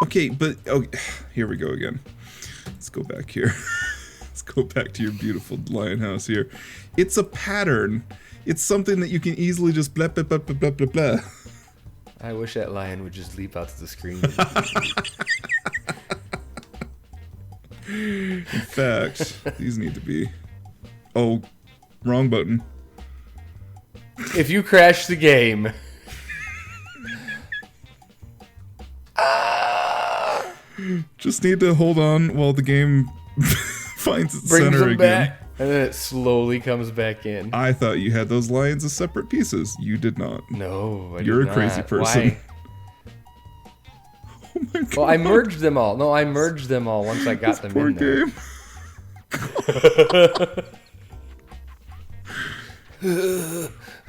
Okay, but here we go again. Let's go back here. Let's go back to your beautiful lion house here. It's a pattern. It's something that you can easily just blah, blah, blah, blah, blah, blah, blah. I wish that lion would just leap out to the screen. In fact, these need to be... Oh, wrong button. If you crash the game... Just need to hold on while the game finds its Brings center them again. back, and then it slowly comes back in. I thought you had those lions as separate pieces. You did not. No, I You're did a crazy not. person. Why? Oh my god. Well, I merged them all. No, I merged them all once I got them Poor in there. game.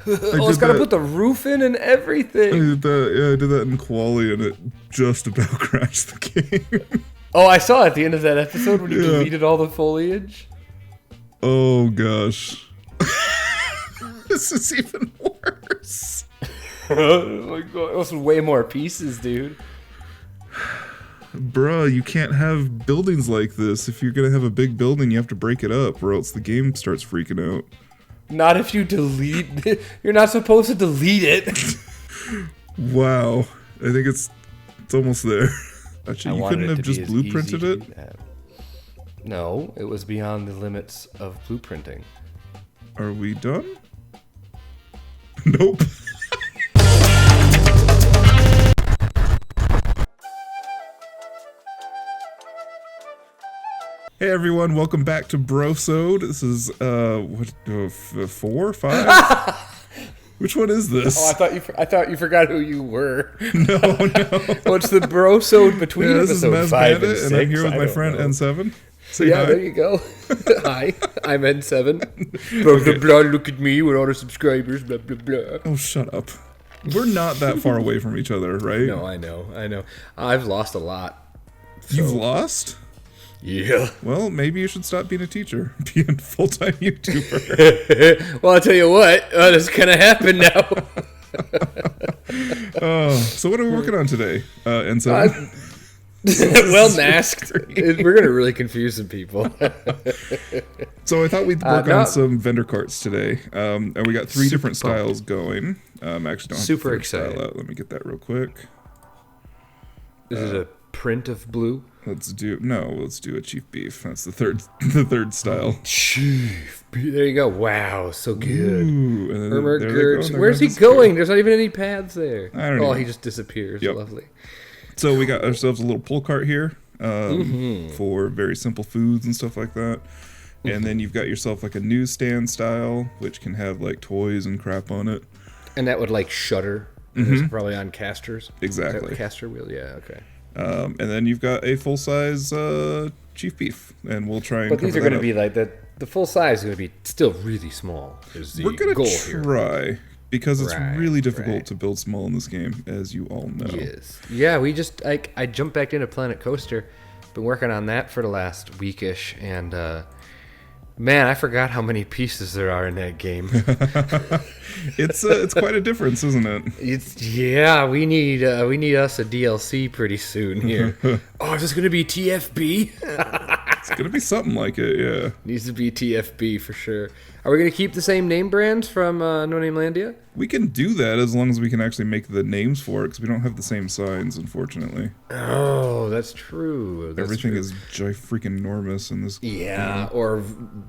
Oh, it's got to put the roof in and everything. I did that. Yeah, I did that in Quali, and it just about crashed the game. Oh, I saw at the end of that episode when you deleted all the foliage. Oh gosh. This is even worse. Oh my god, those are way more pieces, dude. Bruh, you can't have buildings like this. If you're gonna have a big building, you have to break it up, or else the game starts freaking out. Not if you delete it. You're not supposed to delete it. Wow. I think it's almost there. Actually, you couldn't have just blueprinted it? No, it was beyond the limits of blueprinting. Are we done? Nope. Hey everyone, welcome back to Brosode. This is, 4, 5? Which one is this? Oh, I thought you forgot who you were. No. What's the Brosode between This is episode Maz 5 and Bandit, 6? and I'm here with my friend N7. Say Yeah, hi. there you go. Hi, I'm N7. Blah, blah, blah, look at me with all the subscribers, blah, blah, blah. Oh, shut up. We're not that far away from each other, right? No, I know. I've lost a lot. You've lost? Yeah. Well, maybe you should stop being a teacher. Be a full-time YouTuber. Well, I'll tell you what. This is going to happen now. So what are we working on today, N7? Well masked. We're going to really confuse some people. So I thought we'd work on some vendor carts today. And we got 3 different styles going. Actually, don't have Super the first style excited. out. Let me get that real quick. This is a print of blue. Let's do a chief beef. That's the third style. Chief. There you go. Wow, so good. Ooh, and then Hermer there they go, Gertz. and they're Where's he gonna disappear. going? There's not even any paths there. I don't know. He just disappears. Yep. Lovely. So we got ourselves a little pull cart here for very simple foods and stuff like that. And then you've got yourself like a newsstand style, which can have like toys and crap on it. And that would like shutter. It's probably on casters. Exactly. Is that caster wheel. Yeah. Okay. And then you've got a full-size chief beef, and we'll try and But these are going going to be like that. The full size is going to be still really small. Is the We're going goal to here. try, because it's Right, really difficult right. to build small in this game, as you all know. Yes. Yeah, we just I jumped back into Planet Coaster. Been working on that for the last weekish, and man, I forgot how many pieces there are in that game. It's quite a difference, isn't it? We need us a DLC pretty soon here. Oh, is this gonna be TFB? It's going to be something like it, yeah. Needs to be TFB for sure. Are we gonna keep the same name brands from No Name Landia? We can do that as long as we can actually make the names for it, because we don't have the same signs, unfortunately. Oh, that's true. Everything is freaking enormous in this Yeah, or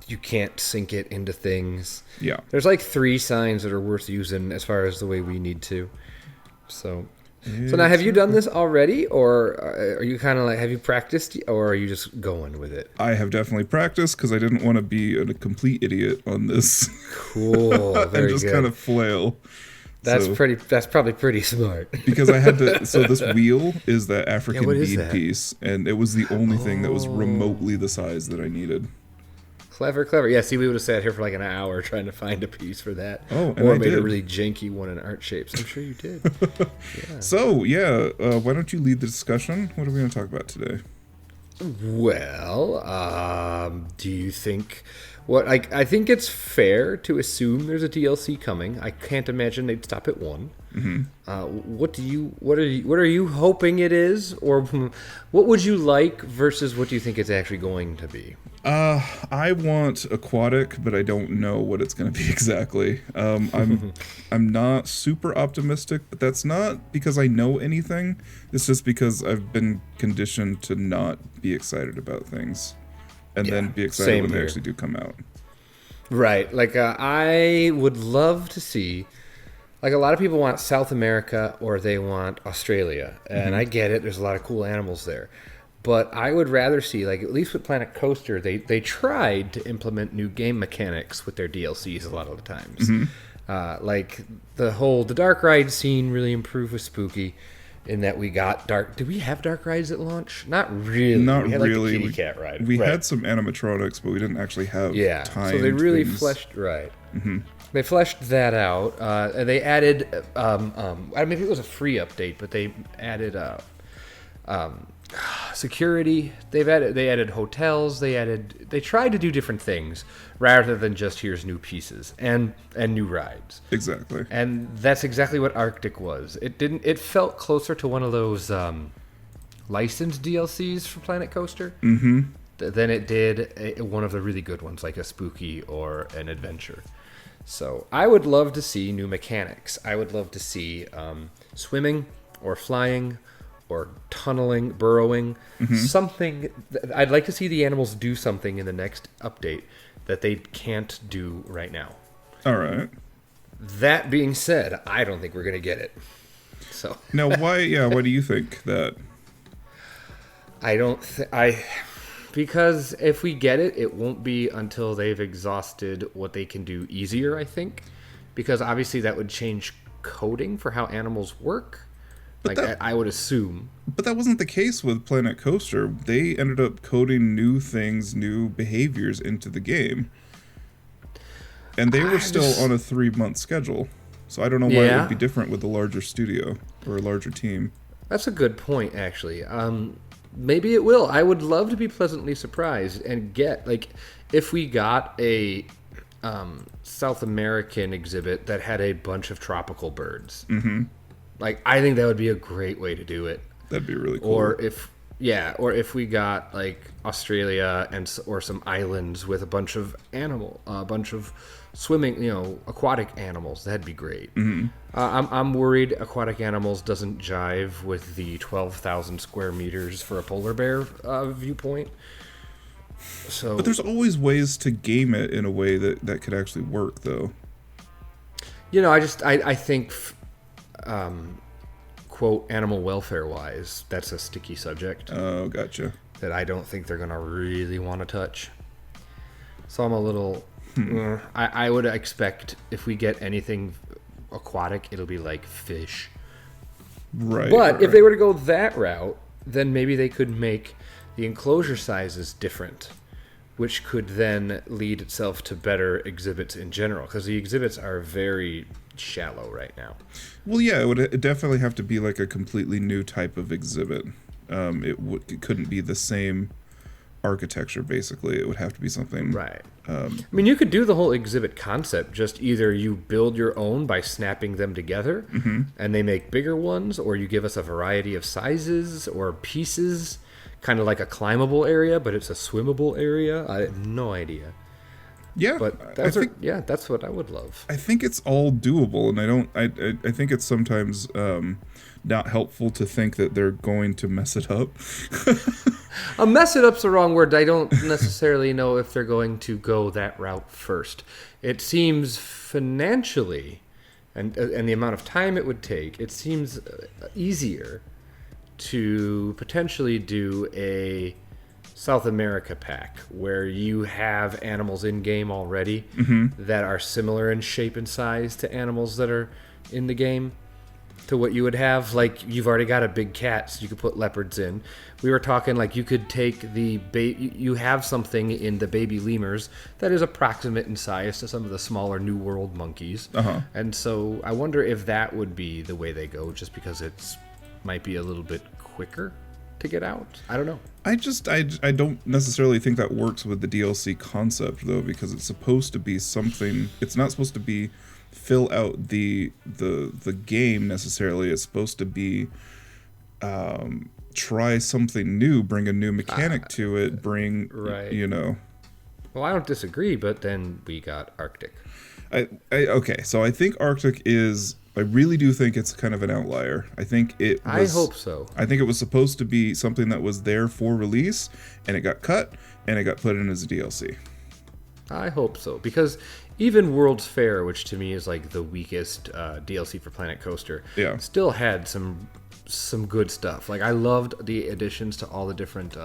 you can't sync it into things. Yeah. There's like 3 signs that are worth using as far as the way we need to. So now have you done this already, or are you kind of like, have you practiced, or are you just going with it? I have definitely practiced, because I didn't want to be a complete idiot on this. Cool, very and just good. kind of flail. That's So- That's probably pretty smart. Because I had to. So this wheel is that African what is bead that? piece, and it was the only thing that was remotely the size that I needed. Clever. Yeah, see, we would have sat here for like an hour trying to find a piece for that. Oh, and or I made a did. really janky one in art shapes. I'm sure you did. So yeah, why don't you lead the discussion? What are we going to talk about today? Well, do you think What I think it's fair to assume there's a DLC coming. I can't imagine they'd stop at one. What are you hoping it is, or what would you like versus what do you think it's actually going to be? I want aquatic, but I don't know what it's going to be exactly. I'm not super optimistic, but that's not because I know anything. It's just because I've been conditioned to not be excited about things, and then be excited when they actually do come out. Right. Like I would love to see. Like, a lot of people want South America or they want Australia. And I get it. There's a lot of cool animals there. But I would rather see, like, at least with Planet Coaster, they tried to implement new game mechanics with their DLCs a lot of the times. Like, the dark ride scene really improved with Spooky in that we got dark... Did we have dark rides at launch? Not really. Not we had, really. Like, the kitty cat ride. We had some animatronics, but we didn't actually have so they really fleshed... Right. They fleshed that out. They added, I mean, if it was a free update, but they added security. They added hotels. They tried to do different things rather than just here's new pieces and new rides. Exactly. And that's exactly what Arctic was. It felt closer to one of those licensed DLCs for Planet Coaster than it did one of the really good ones like a Spooky or an Adventure. So I would love to see new mechanics. I would love to see swimming or flying or tunneling, burrowing, something. I'd like to see the animals do something in the next update that they can't do right now. All right. That being said, I don't think we're going to get it. So now, why? Yeah, why do you think that? Because if we get it, it won't be until they've exhausted what they can do easier, I think. Because obviously that would change coding for how animals work. I would assume. But that wasn't the case with Planet Coaster. They ended up coding new things, new behaviors into the game. And they were still on a 3-month schedule. So I don't know why it would be different with a larger studio or a larger team. That's a good point, actually. Maybe it will. I would love to be pleasantly surprised and get, like, if we got a South American exhibit that had a bunch of tropical birds. Like, I think that would be a great way to do it. That'd be really cool. Or if we got, like, Australia or some islands with a bunch of swimming, aquatic animals. That'd be great. I'm worried aquatic animals doesn't jive with the 12,000 square meters for a polar bear viewpoint. So, but there's always ways to game it in a way that could actually work, though. I think, quote, animal welfare wise, that's a sticky subject. Oh, gotcha. That I don't think they're gonna really want to touch. So I'm a little. I would expect if we get anything aquatic, it'll be like fish. Right. But if they were to go that route, then maybe they could make the enclosure sizes different, which could then lead itself to better exhibits in general, because the exhibits are very shallow right now. Well, yeah, it would definitely have to be like a completely new type of exhibit. It couldn't be the same architecture, basically. It would have to be something... Right. I mean, you could do the whole exhibit concept, just either you build your own by snapping them together, and they make bigger ones, or you give us a variety of sizes or pieces, kind of like a climbable area, but it's a swimmable area. I have no idea. Yeah, but that's what I would love. I think it's all doable, and I think it's sometimes not helpful to think that they're going to mess it up. Mess it up's the wrong word. I don't necessarily know if they're going to go that route first. It seems financially, and the amount of time it would take, it seems easier to potentially do a South America pack where you have animals in game already that are similar in shape and size to animals that are in the game, to what you would have. Like, you've already got a big cat, so you could put leopards in. We were talking like you could take you have something in the baby lemurs that is approximate in size to some of the smaller New World monkeys. And so I wonder if that would be the way they go, just because it's might be a little bit quicker. to get out. I don't know. I don't necessarily think that works with the DLC concept though, because it's supposed to be something. It's not supposed to be fill out the game necessarily. It's supposed to be try something new, bring a new mechanic to it, bring you know. Well, I don't disagree, but then we got Arctic. Okay, so I think Arctic is. I really do think it's kind of an outlier. I think it was, I hope so. I think it was supposed to be something that was there for release, and it got cut, and it got put in as a DLC. I hope so, because even World's Fair, which to me is like the weakest DLC for Planet Coaster, still had some good stuff. Like I loved the additions to all the different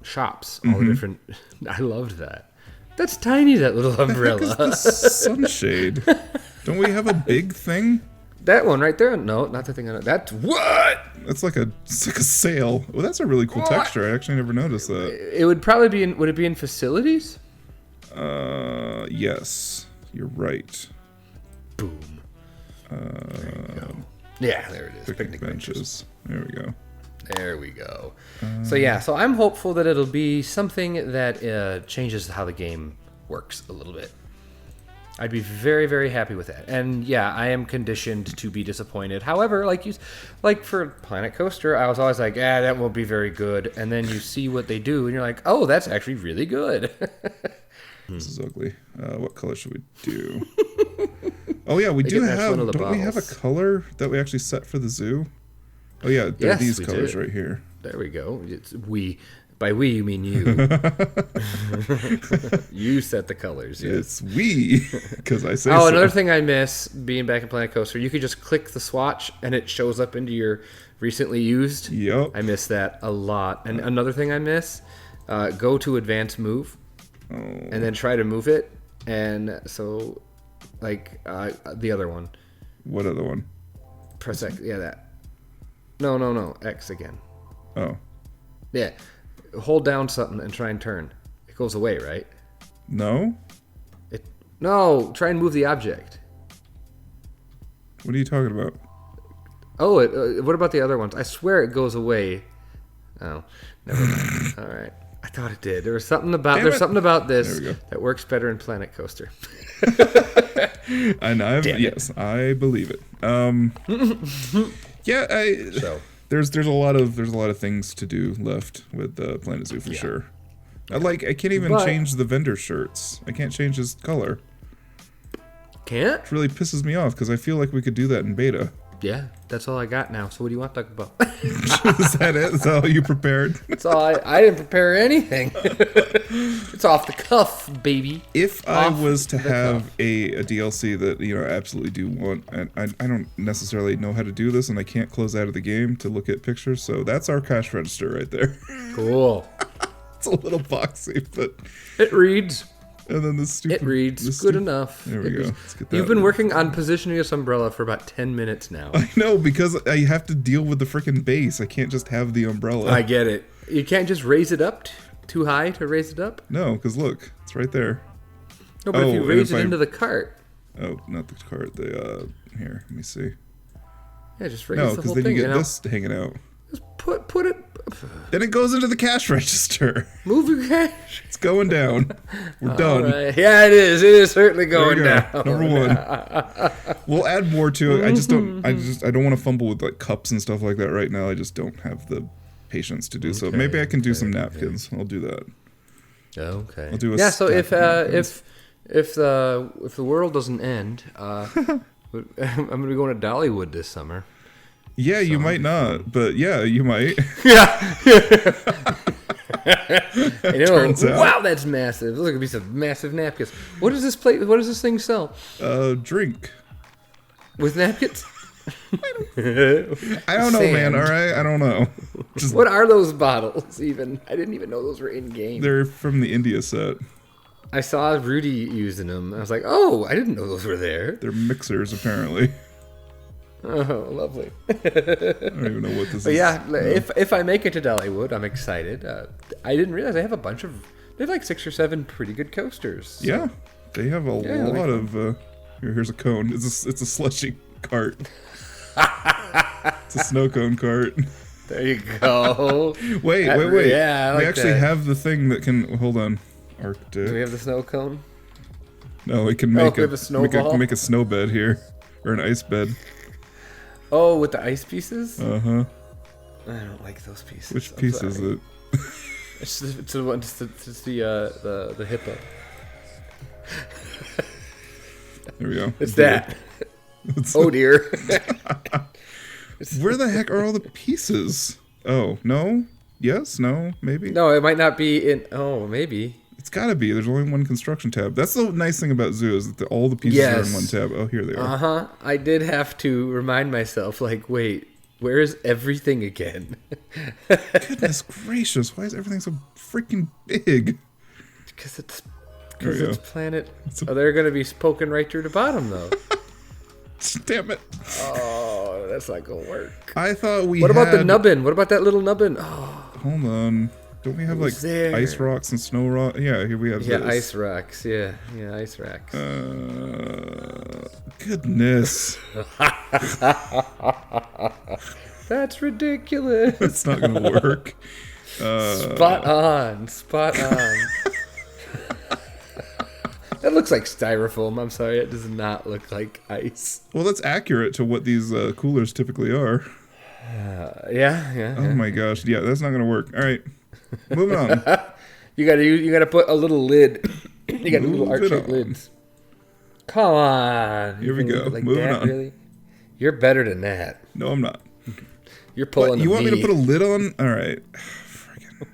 shops, all the different. I loved that. That's tiny, that little umbrella. The sunshade. Don't we have a big thing? That one right there? No, not the thing on it. That's what? It's like a sail. Well, that's a really cool texture. I actually never noticed that. It would probably be in. Would it be in facilities? Yes, you're right. Boom. There you go. Yeah, there it is. Picnic benches. There we go. There we go. So I'm hopeful that it'll be something that changes how the game works a little bit. I'd be very, very happy with that. And yeah, I am conditioned to be disappointed. However, like for Planet Coaster, I was always like, that won't be very good. And then you see what they do, and you're like, oh, that's actually really good. This is ugly. What color should we do? Oh yeah, we do have. Don't we have a color that we actually set for the zoo? Oh yeah, there are these colors right here. There we go. It's we. By we, you mean you. You set the colors. Yes. It's we, because I say so. Another thing I miss being back in Planet Coaster, you could just click the swatch and it shows up into your recently used. Yep. I miss that a lot. And another thing I miss, go to advanced move and then try to move it. And so, like, the other one. What other one? Press X. Yeah, that. No. X again. Oh. Yeah. Hold down something and try and turn. It goes away, right? No. No. Try and move the object. What are you talking about? Oh, what about the other ones? I swear it goes away. Oh, never mind. All right. I thought it did. There's something about this that works better in Planet Coaster. And I believe it. Yeah. There's a lot of things to do left with Planet Zoo for sure. I can't even change the vendor shirts. I can't change his color. Can't? It really pisses me off because I feel like we could do that in beta. Yeah, that's all I got now. So what do you want to talk about? Is that it? Is that all you prepared? That's all. I didn't prepare anything. It's off the cuff, baby. If I was to have a DLC that I absolutely do want, and I don't necessarily know how to do this, and I can't close out of the game to look at pictures, so that's our cash register right there. Cool. It's a little boxy, but it reads. And then it reads good enough. There we go. Let's get that. You've been working on positioning this umbrella for about 10 minutes now. I know, because I have to deal with the freaking base. I can't just have the umbrella. I get it. You can't just raise it up too high to raise it up? No, because look, it's right there. No, but if you raise it into the cart. Oh, not the cart. Here, let me see. Yeah, just raise the whole thing. No, because then you get this hanging out. Just put it. Then it goes into the cash register. Move your cash. It's going down. We're done. Right. Yeah, it is. It is certainly going down. Number one. We'll add more to it. I don't want to fumble with like cups and stuff like that right now. I just don't have the patience to do so. Maybe I can do some napkins. I'll do that. Okay. I'll do a so if the world doesn't end, I'm gonna be going to Dollywood this summer. Yeah, you might not, but yeah, you might. Yeah. I know. Wow, that's massive. Those are gonna be some massive napkins. What does this plate? What does this thing sell? Drink. With napkins? I don't know, man. All right, I don't know. What are those bottles? Even I didn't even know those were in game. They're from the India set. I saw Rudy using them. I was like, oh, I didn't know those were there. They're mixers, apparently. Oh, lovely. I don't even know what this is. But yeah, if I make it to Dollywood, I'm excited. I didn't realize they have they have like 6 or 7 pretty good coasters. So. Yeah, they have a lot of. Here's a cone. It's a slushy cart. It's a snow cone cart. There you go. Wait. Yeah, I like we actually that. have the thing that can. Hold on. Arctic. Do we have the snow cone? No, we can make we have a snowball? make a snow bed here, or an ice bed. Oh, with the ice pieces? Uh huh. I don't like those pieces. Which piece is it? It's the one. It's the hippo. There we go. It's that. Oh dear. Where the heck are all the pieces? Oh no. Yes. No. Maybe. No, it might not be in. Oh, maybe. It's gotta be. There's only one construction tab. That's the nice thing about Zoo is that all the pieces are in one tab. Oh, here they are. Uh huh. I did have to remind myself, like, wait, where is everything again? Goodness gracious! Why is everything so freaking big? Because it's There we go. Planet. Oh, they're gonna be poking right through the bottom though. Damn it! Oh, that's not gonna work. I thought we. What about the had- nubbin? What about that little nubbin? Oh, Hold on. Don't we have like there? ice rocks and snow rock? Yeah, here we have. yeah, this. ice rocks. Yeah, ice rocks. Goodness. That's ridiculous. That's not gonna work. Spot on. That looks like styrofoam. I'm sorry, it does not look like ice. Well, that's accurate to what these coolers typically are. Yeah. Oh my gosh. Yeah, that's not gonna work. All right. Moving on. You gotta put a little lid. You got little Move it arch-shaped on. lids. Come on. Here we You go. think like Moving that, on. Really? You're better than that. No, I'm not. You're pulling. What, you want me to put a lid on? All right. Friggin'.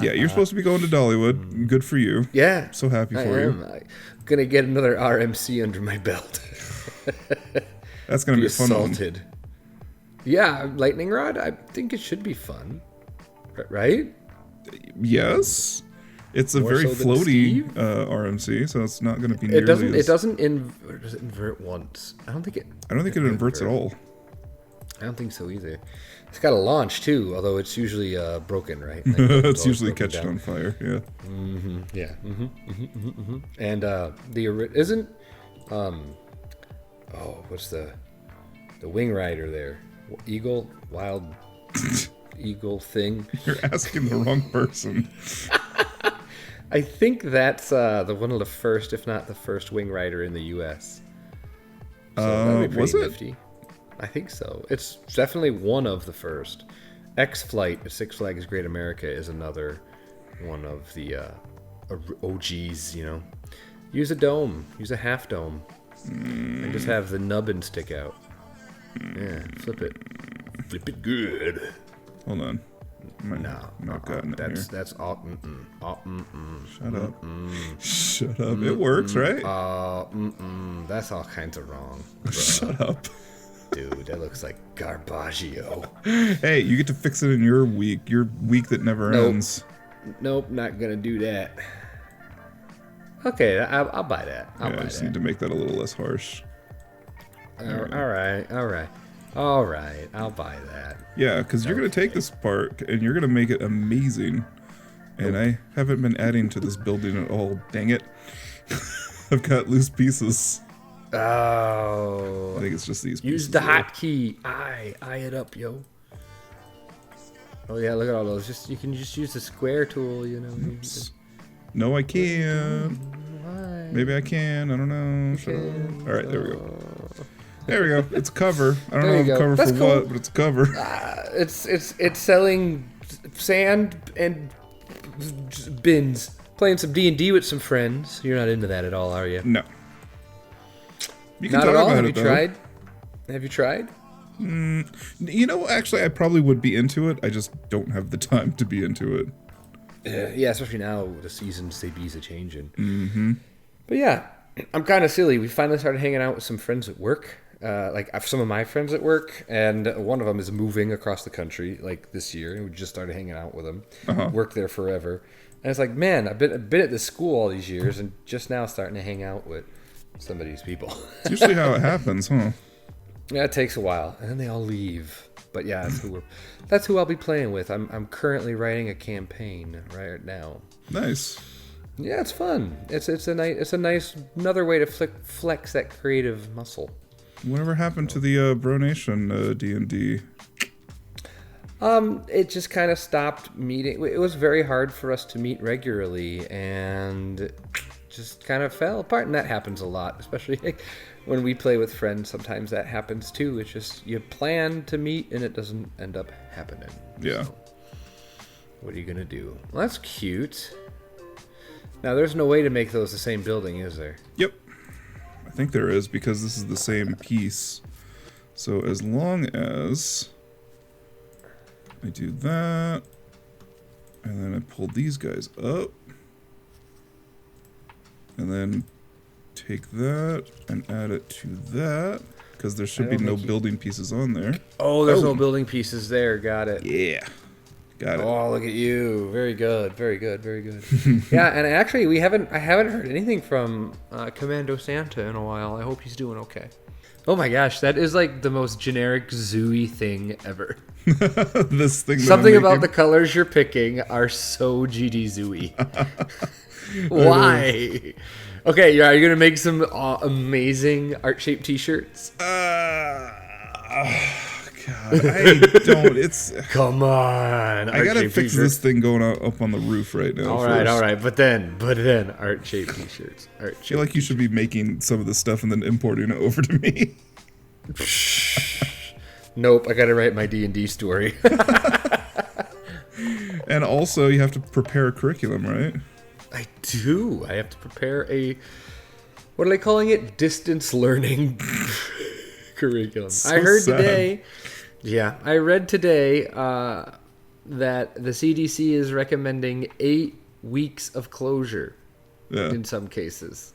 Yeah, you're supposed to be going to Dollywood. Good for you. Yeah. So happy I for am. you. I'm gonna get another RMC under my belt. That's gonna be a fun one. assaulted. Yeah, lightning rod. I think it should be fun, right? Yes. It's a More very so than floaty Steve? RMC, so it's not going to be nearly It doesn't. as- It doesn't. Or does it invert once? I don't think it. I don't think it inverts at all. I don't think so either. It's got a launch too, although it's usually broken, right? Like, It's always usually broken catching down. on fire. Yeah. Yeah. And isn't what's the wing rider there? Wild eagle thing. You're asking the wrong person. I think that's the one of the first, if not the first, wing rider in the U.S. So that'd be pretty was it? nifty. I think so. It's definitely one of the first. X-Flight at Six Flags Great America is another one of the OGs, you know. Use a dome. Use a half dome. And just have the nubbin stick out. Yeah, flip it. Flip it good. Hold on. No, Not gotten it here. that's all. Shut up. Shut up. It works, right? That's all kinds of wrong, Shut up. dude. That looks like garbaggio. Hey, you get to fix it in your week that never Nope. ends. Nope, not gonna do that. Okay, I'll buy that. I'll Yeah, I buy just that. need to make that a little less harsh. All right. I'll buy that. Yeah, because you're going to take this part and you're going to make it amazing. And I haven't been adding to this building at all. Dang it. I've got loose pieces. I Oh, think it's just these use pieces. the there. hotkey. Eye it up, yo. Oh yeah, look at all those. You can just use the square tool, you know. Oops. No, I can't. Why? Maybe I can. I don't know. Shut up. can. All right, there we go. There we go. It's a cover. I don't There know you if a go. cover That's for cool. what, but it's a cover. It's selling sand and bins. Playing some D&D with some friends. You're not into that at all, are you? No. You can Not talk at all. about Have it, you though. tried? Have you tried? You know, actually, I probably would be into it. I just don't have the time to be into it. Yeah, especially now the seasons they bees are changing. Mm-hmm. But yeah, I'm kind of silly. We finally started hanging out with some friends at work. Like some of my friends at work, and one of them is moving across the country like this year, and we just started hanging out with him. Worked there forever, and it's like, man, I've been at this school all these years, and just now starting to hang out with some of these people. It's usually how it happens, huh? Yeah, it takes a while, and then they all leave. But yeah, that's who I'll be playing with. I'm currently writing a campaign right now. Nice. Yeah, it's fun. It's a nice another way to flex that creative muscle. Whatever happened to the Bro Nation D&D? It just kind of stopped meeting. It was very hard for us to meet regularly, and just kind of fell apart. And that happens a lot, especially like when we play with friends. Sometimes that happens too. It's just you plan to meet, and it doesn't end up happening. Yeah. So, what are you gonna do? Well, that's cute. Now, there's no way to make those the same building, is there? Yep. I think there is, because this is the same piece. So as long as I do that, and then I pull these guys up, and then take that and add it to that, because there should be no building pieces on there. Oh, there's no building pieces there. Got it. Yeah. Got it. Oh, look at you. Very good. Very good. Very good. Yeah, and actually, I haven't heard anything from Commando Santa in a while. I hope he's doing okay. Oh my gosh, that is like the most generic zoo-y thing ever. This thing. Something about the colors you're picking are so GD zoo-y. Why? Okay, are you gonna make some amazing art-shaped T-shirts? God, I don't. It's come on. I gotta fix this thing going up on the roof right now. All right. But then, art-shaped T-shirts. I feel like you should be making some of the stuff and then importing it over to me. Nope, I gotta write my D&D story. And also, you have to prepare a curriculum, right? I do. I have to prepare what are they calling it? Distance learning curriculum. So I heard sad. today. Yeah, I read today that the CDC is recommending 8 weeks of closure in some cases.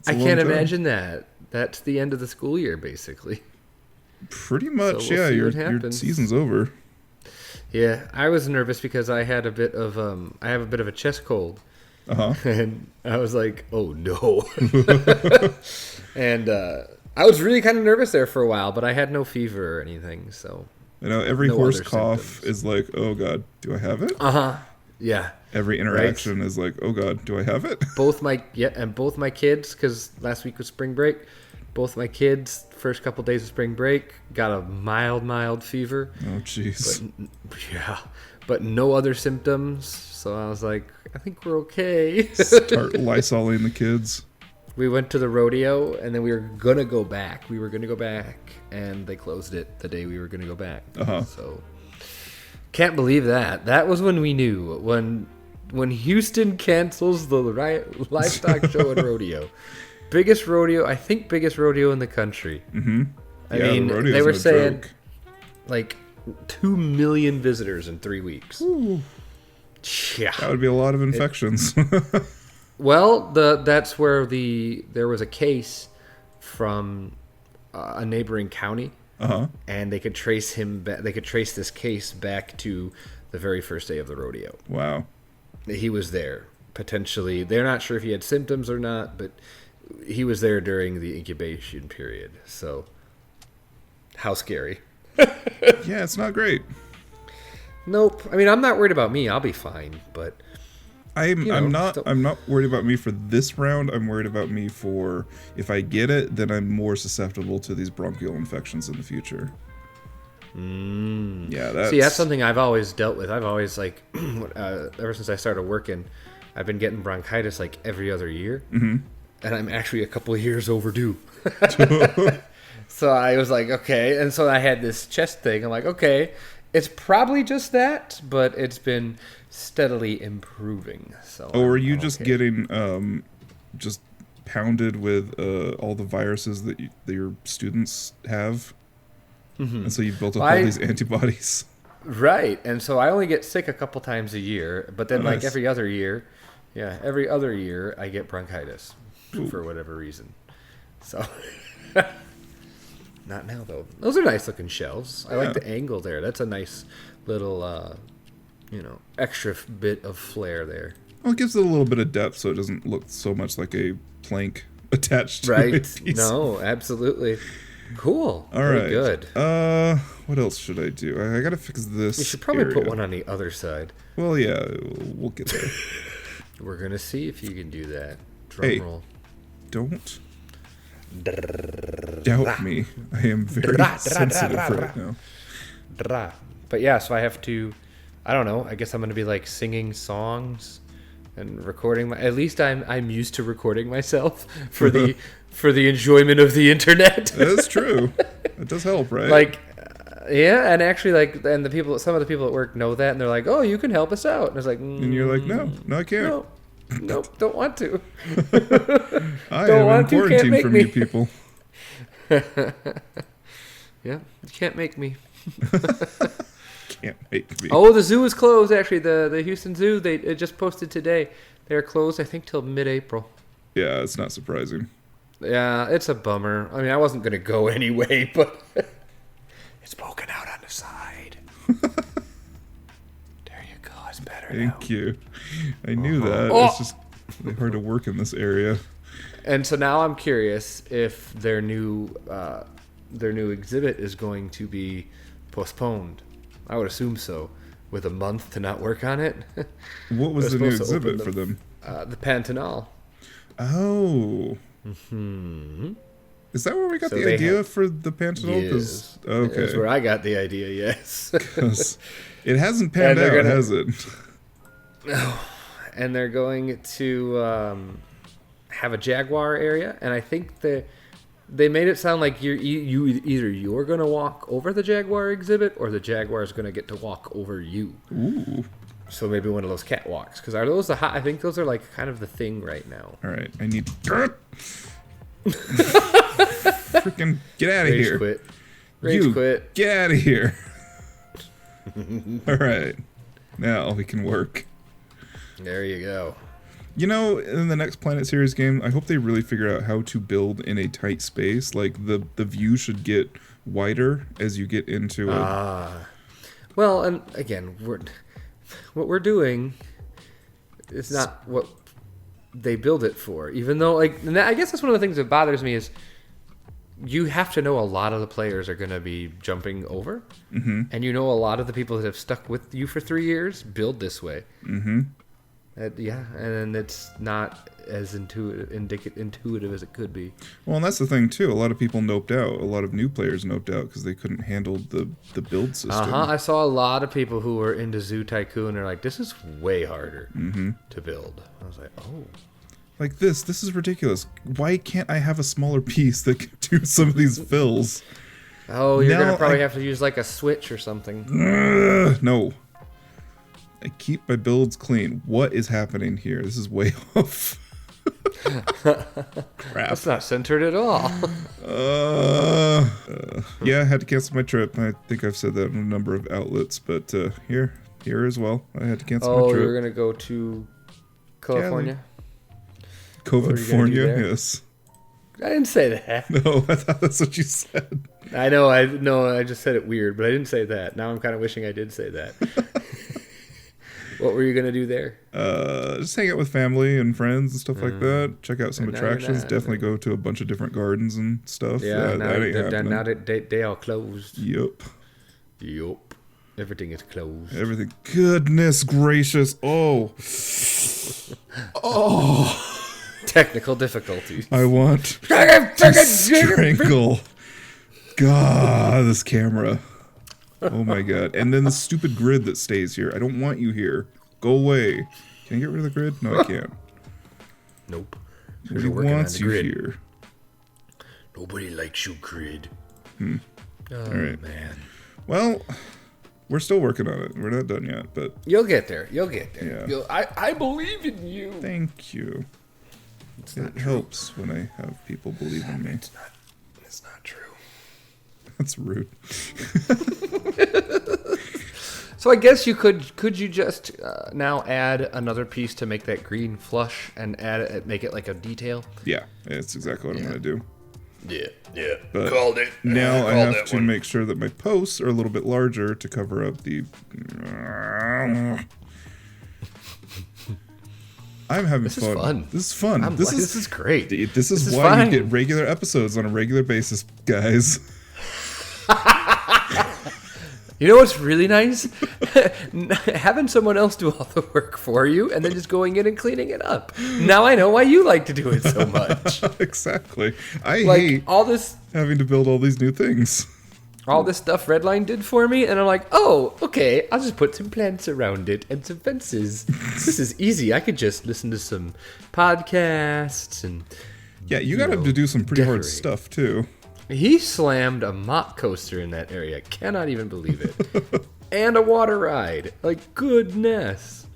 I can't imagine that. That's the end of the school year, basically. Pretty much, So we'll see what your happens. season's over. Yeah, I was nervous because I had a bit of I have a bit of a chest cold. And I was like, oh no. And I was really kind of nervous there for a while, but I had no fever or anything, so. You know, every No horse other cough symptoms. is like, oh God, do I have it? Yeah. Every interaction is like, oh God, do I have it? Both my kids, because last week was spring break. Both my kids, first couple days of spring break, got a mild fever. Oh jeez. But no other symptoms. So I was like, I think we're okay. Start Lysoling the kids. We went to the rodeo, and then we were gonna go back. And they closed it the day we were gonna go back. So can't believe that. That was when we knew when Houston cancels the livestock show and rodeo. Biggest rodeo in the country. Mm-hmm. I mean, they were saying like 2 million visitors in 3 weeks. Ooh. Yeah, that would be a lot of infections. Well, that's where there was a case from a neighboring county, and they could trace him. They could trace this case back to the very first day of the rodeo. Wow, he was there potentially. They're not sure if he had symptoms or not, but he was there during the incubation period. So, how scary? Yeah, it's not great. Nope. I mean, I'm not worried about me. I'll be fine, but. I'm not worried about me for this round. I'm worried about me for if I get it, then I'm more susceptible to these bronchial infections in the future. Yeah, that's something I've always dealt with. I've always ever since I started working, I've been getting bronchitis like every other year, and I'm actually a couple of years overdue. So I was like, okay, and so I had this chest thing. I'm like, okay, it's probably just that, but it's been steadily improving. So were you just getting just pounded with all the viruses that your students have, and so you built up all these antibodies? Right, and so I only get sick a couple times a year, but then like every other year I get bronchitis for whatever reason. So not now though. Those are nice looking shells. I like the angle there. That's a nice little extra bit of flair there. Well, it gives it a little bit of depth so it doesn't look so much like a plank attached to right. a piece. No, absolutely. Cool. All Very right. Good. What else should I do? I gotta fix this. You should probably area. put one on the other side. Well, yeah, we'll get there. We're gonna see if you can do that. Drum roll. Don't doubt me. I am very sensitive right now. But yeah, so I have to, I don't know, I guess I'm going to be like singing songs and recording at least I'm used to recording myself for the enjoyment of the internet. That's true. It does help, right? Like, yeah, and actually, like, and some of the people at work know that, and they're like, "Oh, you can help us out." And I was like, and you're like, "No, I can't. Nope, don't want to. I am in quarantine from you people." Yeah, you can't make me. Can't make me. Oh, the zoo is closed. Actually, the Houston Zoo, it just posted today. They're closed, I think, till mid-April. Yeah, it's not surprising. Yeah, it's a bummer. I mean, I wasn't gonna go anyway, but it's poking out on the side. There you go. It's better now. Thank you. I knew that. Oh! It's just really hard to work in this area. And so now I'm curious if their new exhibit is going to be postponed. I would assume so, with a month to not work on it. What was the new exhibit for them? The Pantanal. Oh. Mm-hmm. Is that where we got the idea for the Pantanal? Yes. Okay. That's where I got the idea, yes. Because it hasn't panned out, has it? No. And they're going to have a Jaguar area, and I think they made it sound like you're going to walk over the Jaguar exhibit, or the Jaguar is going to get to walk over you. Ooh. So maybe one of those catwalks. Because are those the hot? I think those are like kind of the thing right now. All right, I need. Freaking get out of here! Quit. Rage quit. Get out of here! All right, now we can work. There you go. You know, in the next Planet Series game, I hope they really figure out how to build in a tight space. Like, the view should get wider as you get into it. Well, and again, what we're doing is not what they build it for. Even though, like, and I guess that's one of the things that bothers me is you have to know a lot of the players are going to be jumping over. Mm-hmm. And you know a lot of the people that have stuck with you for 3 years build this way. Mm-hmm. Yeah, and it's not as intuitive as it could be. Well, and that's the thing, too. A lot of people noped out. A lot of new players noped out because they couldn't handle the build system. I saw a lot of people who were into Zoo Tycoon. They're like, this is way harder to build. I was like, oh. Like this is ridiculous. Why can't I have a smaller piece that can do some of these fills? Oh, you're going to probably have to use like a switch or something. No. I keep my builds clean. What is happening here? This is way off. Crap. That's not centered at all. Yeah, I had to cancel my trip. I think I've said that in a number of outlets, but here as well. I had to cancel my trip. Oh, you're going to go to California? California, yes. I didn't say that. No, I thought that's what you said. I know. I just said it weird, but I didn't say that. Now I'm kind of wishing I did say that. What were you going to do there? Just hang out with family and friends and stuff like that. Check out some attractions. Definitely go to a bunch of different gardens and stuff. Yeah, now they are closed. Yup. Everything is closed. Everything. Goodness gracious. Oh. Technical difficulties. I want to strangle. God, this camera. Oh my god. And then the stupid grid that stays here. I don't want you here. Go away. Can I get rid of the grid? No, I can't. Nope. Nobody wants you here. Nobody likes you, grid. Oh, all right. Man. Well, we're still working on it. We're not done yet, but... You'll get there. Yeah. I believe in you. Thank you. It helps when I have people believe in me. It's not true. That's rude. So I guess you could you just now add another piece to make that green flush and make it like a detail? Yeah, that's exactly what I'm going to do. Yeah. But called it. Now I have to make sure that my posts are a little bit larger to cover up the... I'm having fun. This is fun. This is great. This is why you get regular episodes on a regular basis, guys. You know what's really nice? Having someone else do all the work for you and then just going in and cleaning it up. Now I know why you like to do it so much. Exactly. I like, hate all this having to build all these new things. all this stuff Redline did for me, and I'm like, oh, okay, I'll just put some plants around it and some fences. This is easy. I could just listen to some podcasts and Yeah, you got him to do some pretty hard stuff too. He slammed a mop coaster in that area. Cannot even believe it. And a water ride. Like, goodness.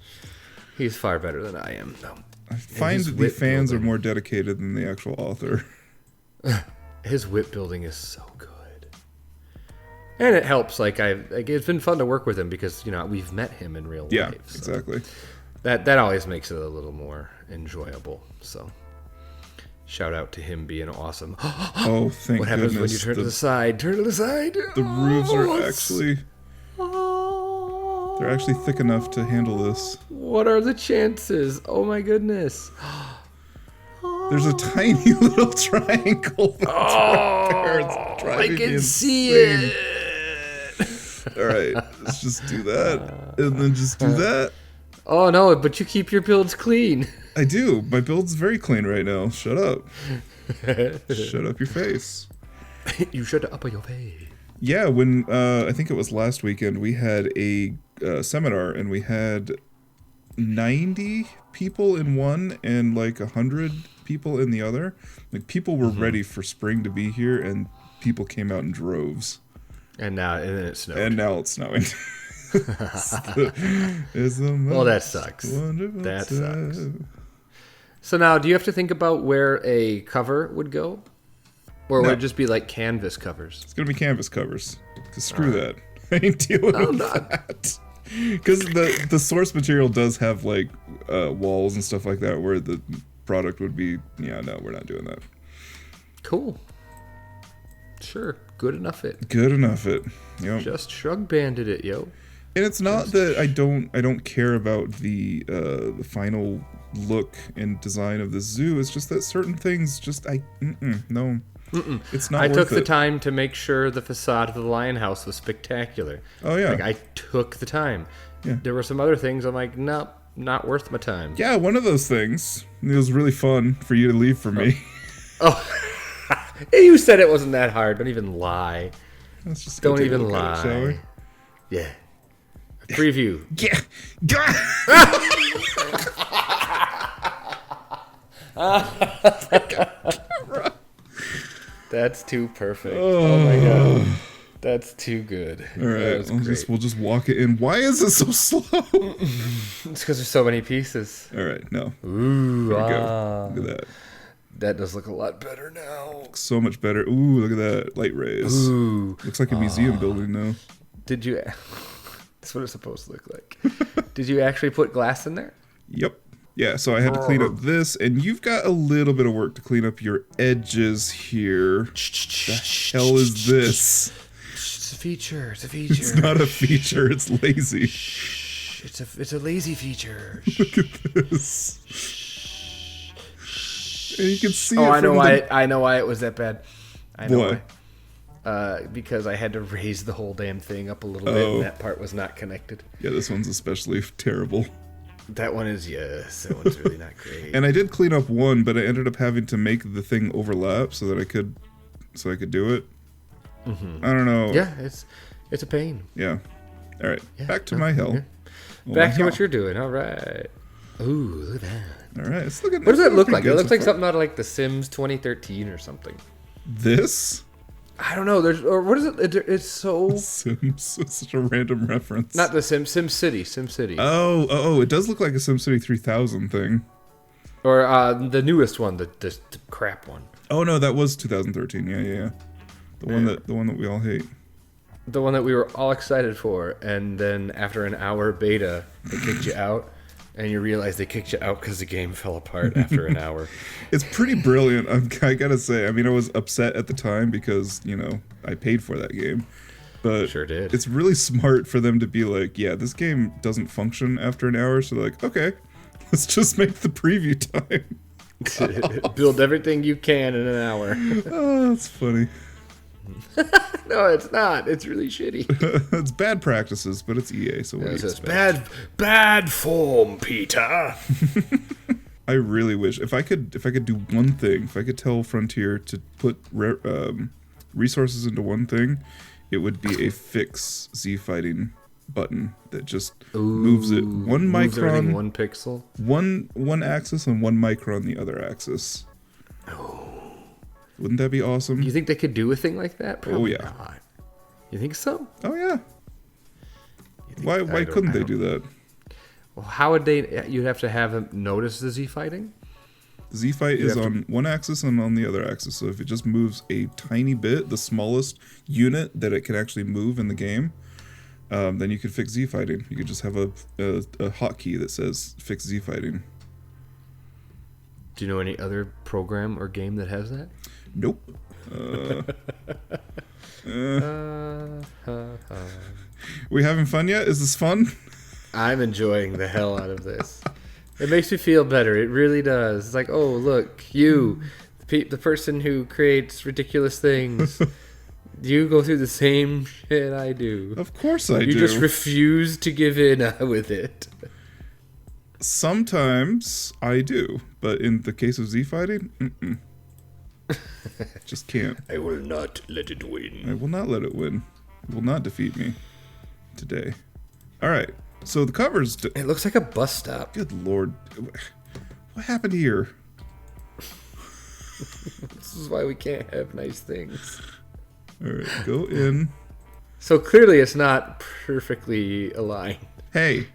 He's far better than I am, though. I find that the fans are more dedicated than the actual author. His whip building is so good. And it helps. Like it's been fun to work with him because, we've met him in real life. Yeah, so exactly. That always makes it a little more enjoyable. So shout out to him being awesome. Oh, thank goodness. What happens when you turn to the side? Turn to the side. The roofs are actually... They're actually thick enough to handle this. What are the chances? Oh my goodness. There's a tiny little triangle that's right there. It's driving I can me see insane. it. All right, let's just do that. And then just do that. Oh no, but you keep your builds clean. I do. My build's very clean right now. Shut up. Shut up your face. You shut up your face. Yeah, when I think it was last weekend, we had a seminar and we had 90 people in one and like 100 people in the other. Like people were ready for spring to be here, and people came out in droves. And then it snowed. And now it's snowing. Well, that sucks. That sucks. So now, do you have to think about where a cover would go? Or would it just be like canvas covers? It's going to be canvas covers. Because screw that. I ain't dealing with that. Because the source material does have like walls and stuff like that where the product would be, no, we're not doing that. Cool. Sure. Good enough it. Good enough it. Yep. Just shrug banded it, yo. And it's not that I don't care about the final look and design of the zoo. It's just that certain things just no. Mm-mm. It's not. I worth took the it. time to make sure the facade of the lion house was spectacular. Oh yeah. Like I took the time. Yeah. There were some other things I'm like, nope, not worth my time. Yeah, one of those things. It was really fun for you to leave for me. Oh. You said it wasn't that hard. Don't even lie. Let's just Don't even lie. It, shall we? Yeah. A preview. Yeah. That's too perfect. Oh my god. That's too good. All right, we'll just walk it in. Why is it so slow? It's because there's so many pieces. All right, no. Ooh, there we go. Look at that. That does look a lot better now. Looks so much better. Ooh, look at that. Light rays. Ooh. Looks like a museum building now. Did you... That's what it's supposed to look like. Did you actually put glass in there? Yep. Yeah, so I had to clean up this, and you've got a little bit of work to clean up your edges here. The hell is this? It's a feature. It's a feature. It's not a feature. It's lazy. It's a lazy feature. Look at this. And you can see. I know why. I know why it was that bad. I know why. Because I had to raise the whole damn thing up a little bit, and that part was not connected. Yeah, this one's especially terrible. That one is, yes. That one's really not great. And I did clean up one, but I ended up having to make the thing overlap so that I could do it. Mm-hmm. I don't know. Yeah, it's a pain. Yeah. All right. Yeah, back to my hell. Yeah. Back to what you're doing. All right. Ooh, look at that. All right. It's looking. What does it look like? It looks like something out of like The Sims 2013 or something. This? I don't know. What is it? It's so Sims. It's such a random reference. Not The Sims. SimCity. Oh! It does look like a SimCity 3000 thing. Or the newest one, the crap one. Oh no, that was 2013. Yeah. The one that we all hate. The one that we were all excited for, and then after an hour beta, they kicked you out. And you realize they kicked you out because the game fell apart after an hour. It's pretty brilliant, I gotta say. I mean, I was upset at the time because, I paid for that game. But sure did. It's really smart for them to be like, yeah, this game doesn't function after an hour. So they're like, okay, let's just make the preview time. Build everything you can in an hour. Oh, that's funny. No, it's not. It's really shitty. It's bad practices, but it's EA, so what do you expect? Bad form, Peter. I really wish if I could do one thing, if I could tell Frontier to put resources into one thing, it would be a fix Z fighting button that just moves it one moves everything micron, 1 pixel. one axis, and 1 micron the other axis. Oh, Wouldn't that be awesome? you think they could do a thing like that? Probably yeah. not. You think so? Oh yeah. Why couldn't they do that? Well, how would they? You'd have to have them notice the Z fighting. Z fight is on one axis and on the other axis. So if it just moves a tiny bit, the smallest unit that it can actually move in the game, then you could fix Z fighting. You could just have a hotkey that says fix Z fighting. Do you know any other program or game that has that? Nope. We having fun yet? Is this fun? I'm enjoying the hell out of this. It makes me feel better. It really does. It's like, oh, look, you, the person who creates ridiculous things, you go through the same shit I do. Of course I do. You just refuse to give in with it. Sometimes I do, but in the case of Z fighting, just can't. I will not let it win. I will not let it win. It will not defeat me today. All right. So the covers. It looks like a bus stop. Good Lord. What happened here? This is why we can't have nice things. All right. Go in. So clearly it's not perfectly aligned. Hey.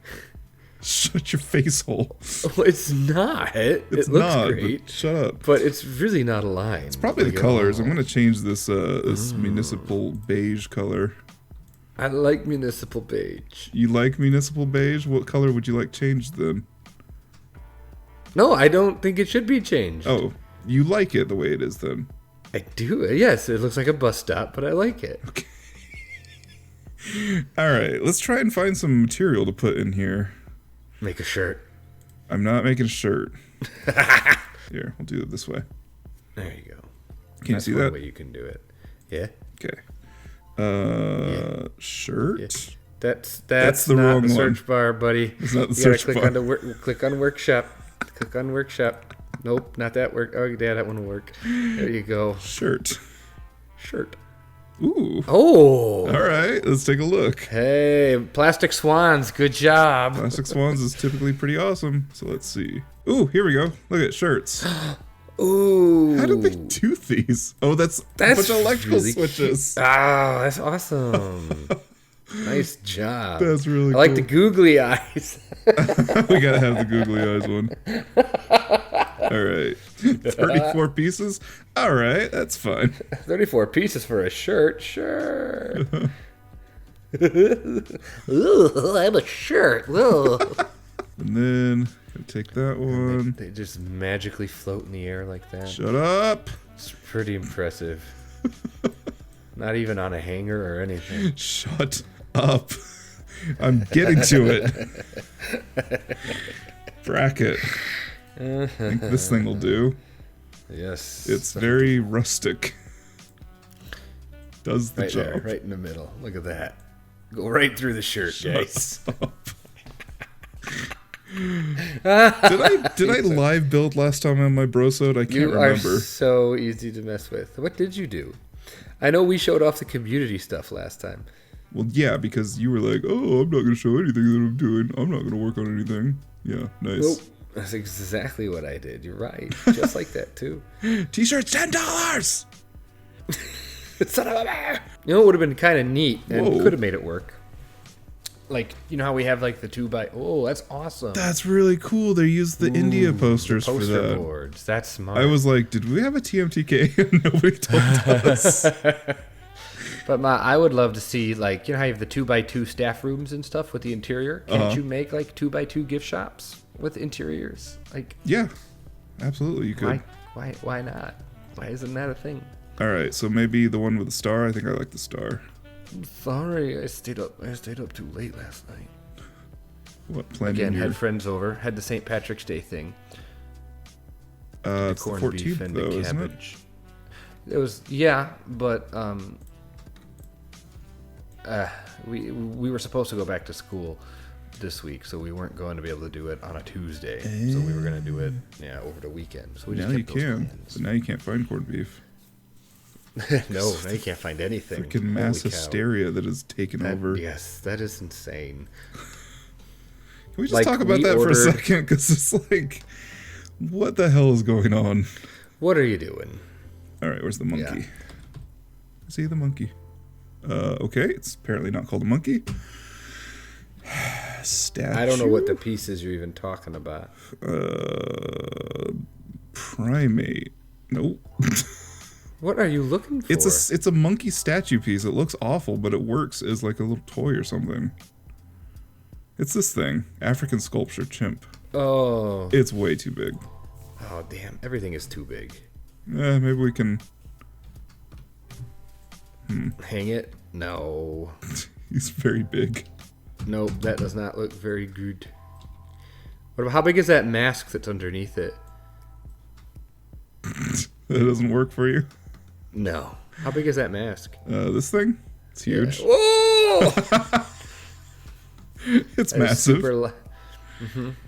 Shut your face hole. Oh, it's not. It looks not, great. Shut up. But it's really not aligned. It's probably the colors. I'm going to change this this municipal beige color. I like municipal beige. You like municipal beige? What color would you like changed then? No, I don't think it should be changed. Oh, you like it the way it is then? I do. Yes, it looks like a bus stop, but I like it. Okay. All right, let's try and find some material to put in here. Make a shirt. I'm not making a shirt. Here, we'll do it this way. There you go. Can you see that? That's one way you can do it. Yeah. Okay. Shirt. Yeah. That's the not wrong the one. search bar, buddy. It's not the You gotta search click bar. on the click on workshop. Click on workshop. Nope, not that work. Oh, yeah, that one will work. There you go. Shirt. Shirt. Ooh. Oh. All right, let's take a look. Hey, plastic swans. Good job. Plastic swans is typically pretty awesome. So let's see. Ooh, here we go. Look at shirts. Ooh. How did they do these? Oh, that's a bunch of electrical really switches. Ah, that's awesome. Nice job. That's really I like cool. the googly eyes. We gotta have the googly eyes one. All right. 34 pieces? All right, that's fine. 34 pieces for a shirt. Sure. Ooh, I'm a shirt. Ooh. And then take that one. They just magically float in the air like that. Shut up. It's pretty impressive. Not even on a hanger or anything. Shut up. I'm getting to it. Bracket. I think this thing will do. Yes. It's very rustic. Does the right job. there, right in the middle. Look at that. Go right through the shirt, guys. Shut up. Did I live build last time on my Brosode? I can't You remember. are so easy to mess with. What did you do? I know we showed off the community stuff last time. Well, yeah, because you were like, "Oh, I'm not going to show anything that I'm doing. I'm not going to work on anything." Yeah, nice. Nope. That's exactly what I did. You're right. Just like that, too. T-shirts, $10. Son of a bear! You know, it would have been kind of neat and Whoa. could have made it work. Like, you know how we have like the 2x. Oh, that's awesome. That's really cool. They used the India posters for Poster that. boards. That's smart. I was like, did we have a TMTK? Nobody told us. But I would love to see, like, you know how you have the 2x2 staff rooms and stuff with the interior? Can't you make like 2x2 gift shops with interiors? Like, Yeah, absolutely, you could. why not? Why isn't that a thing? All right, so maybe the one with the star. I think I like the star. I'm sorry, I stayed up too late last night. What planning Again, year? had friends over, had the St. Patrick's Day thing. It's the Corned beef 14th and though, the isn't it? cabbage. It was, yeah, but we were supposed to go back to school this week, so we weren't going to be able to do it on a Tuesday. So we were going to do it, over the weekend. So we just Now you kept those can, plans. but now you can't find corned beef. No, now you can't find anything. Freaking mass Holy cow. hysteria that has taken over. Yes, that is insane. Can we just talk about that for a second? Because it's like, what the hell is going on? What are you doing? All right, where's the monkey? Yeah. See the monkey. Okay, it's apparently not called a monkey. Statue? I don't know what the pieces you're even talking about. Primate. Nope. What are you looking for? It's a monkey statue piece. It looks awful, but it works as like a little toy or something. It's this thing. African sculpture chimp. Oh. It's way too big. Oh, damn. Everything is too big. Maybe we can... Hang it? No. He's very big. Nope, that does not look very good. What about, how big is that mask that's underneath it? That doesn't work for you? No. How big is that mask? This thing? It's huge. Yeah. Whoa! It's massive.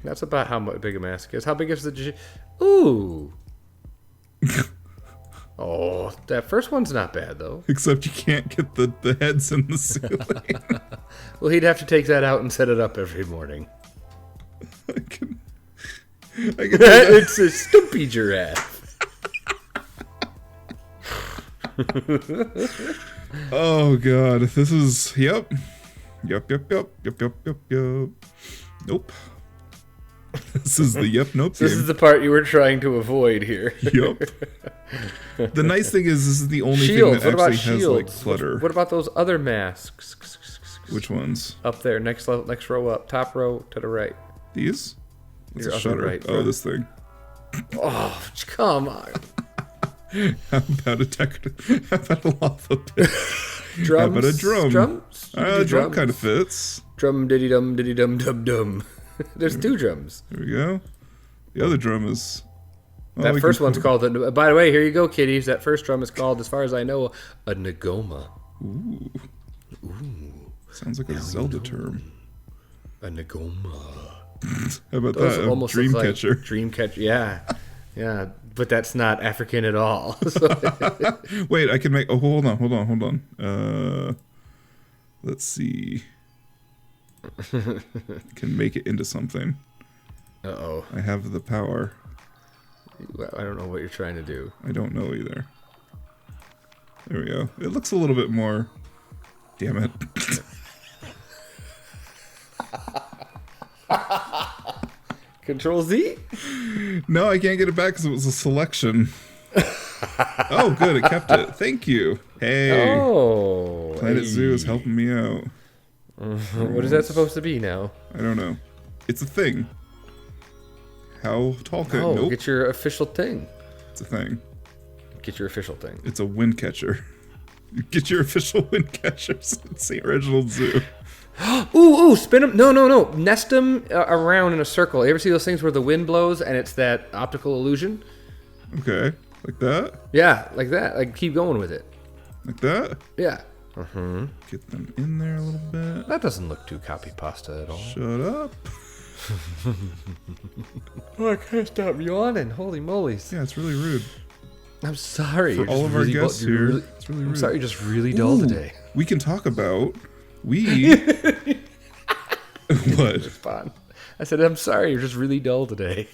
That's about how big a mask is. How big is the... Ooh! Oh, that first one's not bad, though. Except you can't get the heads in the ceiling. Well, he'd have to take that out and set it up every morning. I can It's a stumpy giraffe. Oh god, this is Yep. Nope. This is the yep nope This game. is the part you were trying to avoid here. Yep. The nice thing is this is the only Shields. thing What that about actually has shields? like clutter. What about those other masks? Which ones? Up there, next row up, top row to the right. These? What's Your a upper shutter? right, Oh, right. this thing. Oh, come on. How about a lava pit? Drums. How about a drum? Drums? You do Drum drums. kind of fits. Drum diddy dum dum dum. There's two drums. There we go. The other drum is... Oh, That we first can one's put- called... By the way, here you go, kiddies. That first drum is called, as far as I know, a Nagoma. Ooh. Sounds like a Zelda term. A Nagoma. How about Those that? A almost look dream like catcher. Dreamcatcher, yeah. Yeah, but that's not African at all. So- Wait, I can make... Oh, hold on. Let's see. Can make it into something. Uh-oh. I have the power. I don't know what you're trying to do. I don't know either. There we go. It looks a little bit more... Damn it. Control Z? No, I can't get it back because it was a selection. Oh, good. It kept it. Thank you. Hey. Oh. Planet Zoo is helping me out. What is that supposed to be now? I don't know. It's a thing. How tall can Oh, it? Nope. get your official thing. It's a thing. Get your official thing. It's a wind catcher. Get your official wind catchers at St. Reginald Zoo. Ooh, spin them. No. Nest them around in a circle. You ever see those things where the wind blows and it's that optical illusion? Okay. Like that? Yeah, like that. Like, keep going with it. Like that? Yeah. Get them in there a little bit. That doesn't look too copy pasta at all. Shut up. Oh, I can't stop yawning. Holy mollies. Yeah, it's really rude. I'm sorry. For all of our guests here, it's really rude. I'm sorry, you're just really dull Ooh, today. We can talk about... What? It's fun. I said, I'm sorry, you're just really dull today.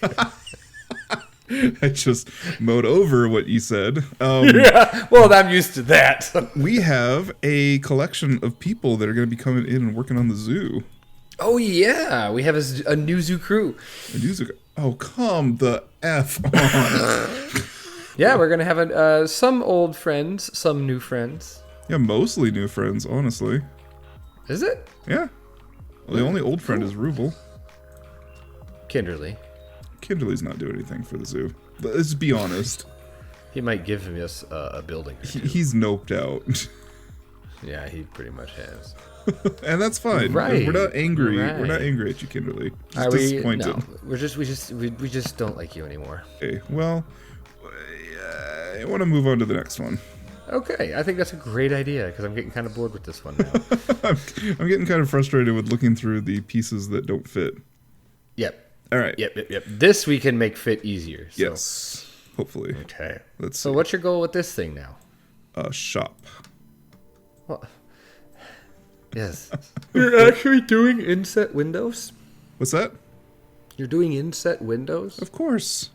I just mowed over what you said. Yeah, well, I'm used to that. We have a collection of people that are going to be coming in and working on the zoo. Oh, yeah. We have a new zoo crew. Oh, come the F on. Yeah, we're going to have some old friends, some new friends. Yeah, mostly new friends, honestly. Is it? Yeah. Well, the only old friend is Rubel. Kinderly. Kinderly's not doing anything for the zoo. Let's be honest. He might give us a building or two. He's noped out. Yeah, he pretty much has. And that's fine. Right. We're not angry. Right. We're not angry at you, Kinderly. Are Just we? disappointed. No, we just don't like you anymore. Okay, well, I want to move on to the next one. Okay, I think that's a great idea because I'm getting kind of bored with this one now. I'm getting kind of frustrated with looking through the pieces that don't fit. Yep. All right. Yep. This we can make fit easier. So. Yes. Hopefully. Okay. Let's So see. what's your goal with this thing now? shop. Well, yes. You're actually doing inset windows? What's that? You're doing inset windows? Of course.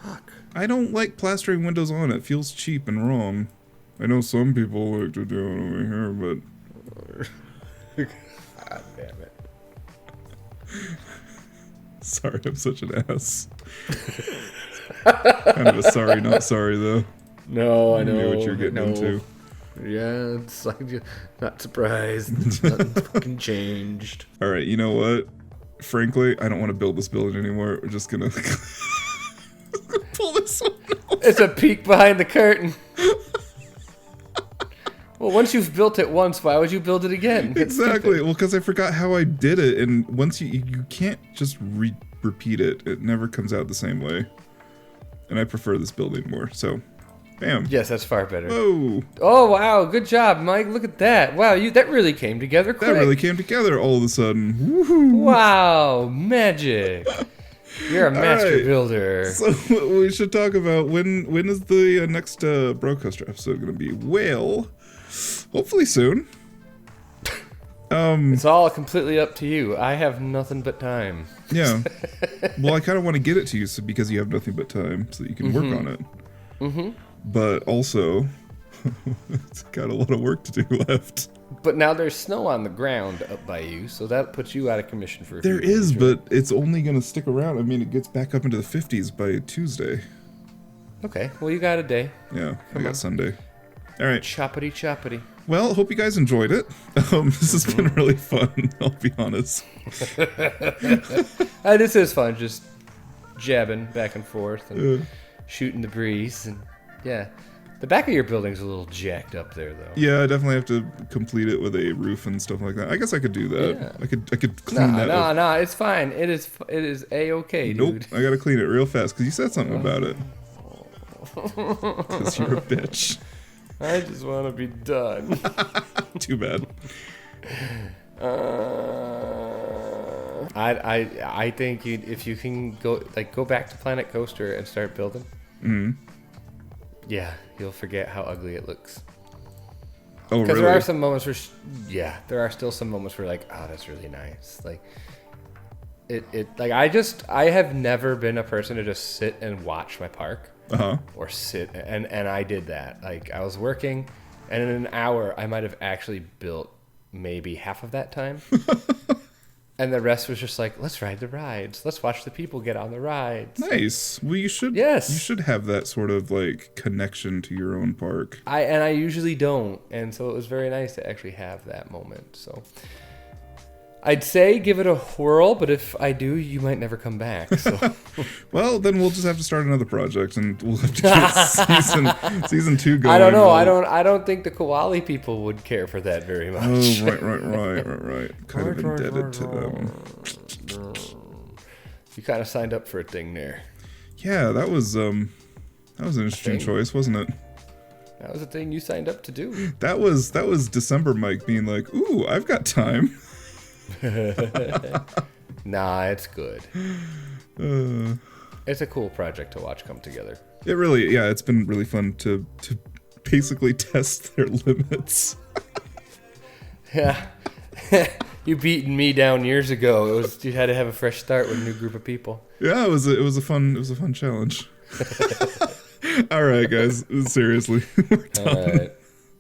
Fuck. I don't like plastering windows on. It feels cheap and wrong. I know some people like to do it over here, but... God damn it. Sorry, I'm such an ass. Kind of a sorry, not sorry, though. No, I know. Knew what you're getting into. Yeah, it's like, not surprised. Nothing fucking changed. All right, you know what? Frankly, I don't want to build this building anymore. We're just gonna pull this one off. It's a peek behind the curtain. Well, once you've built it once, why would you build it again? Exactly. Well, because I forgot how I did it, and once you can't just repeat it. It never comes out the same way. And I prefer this building more. So, bam. Yes, that's far better. Whoa. Oh wow, good job, Mike. Look at that. Wow, that really came together quick. That really came together all of a sudden. Woohoo. Wow, magic. You're a master builder. So we should talk about when is the next Brocoaster episode going to be? Well, hopefully soon. It's all completely up to you. I have nothing but time. Yeah. Well, I kind of want to get it to you because you have nothing but time, so that you can work on it. Mm-hmm. But also, it's got a lot of work to do left. But now there's snow on the ground up by you, so that puts you out of commission for a few There is, days, right? but it's only going to stick around. I mean, it gets back up into the 50s by Tuesday. Okay, well, you got a day. Yeah, I got Sunday. All right. Choppity. Well, hope you guys enjoyed it. This has been really fun, I'll be honest. This is fun, just jabbing back and forth and shooting the breeze. And yeah, the back of your building's a little jacked up there, though. Yeah, I definitely have to complete it with a roof and stuff like that. I guess I could do that. Yeah. I could clean that up. No, it's fine. It is A-okay, Nope, dude. I gotta clean it real fast, because you said something about it. Because you're a bitch. I just want to be done. Too bad. I think if you can go back to Planet Coaster and start building. Mm-hmm. Yeah, you'll forget how ugly it looks. Oh, really? Because there are some moments where, there are still some moments where oh, that's really nice. I have never been a person to just sit and watch my park. Uh-huh. Or sit, and I did that. I was working, and in an hour, I might have actually built maybe half of that time. And the rest was just let's ride the rides. Let's watch the people get on the rides. Nice. Well, you should. Yes. You should have that sort of connection to your own park. I usually don't, and so it was very nice to actually have that moment. So I'd say give it a whirl, but if I do, you might never come back. So. Well, then we'll just have to start another project, and we'll have to get season 2 going. I don't know. I don't think the koala people would care for that very much. Oh, right. Kind of indebted to them. You kind of signed up for a thing there. Yeah, that was an interesting choice, wasn't it? That was a thing you signed up to do. That was December Mike being like, "Ooh, I've got time." Nah, it's good. It's a cool project to watch come together. It really, it's been really fun to basically test their limits. Yeah. You beaten me down years ago. You had to have a fresh start with a new group of people. Yeah, it was a fun challenge. All right, guys, seriously, we're done. All right.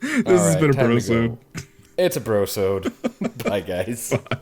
This has been a Brosode. It's a Brosode. Bye, guys. Bye.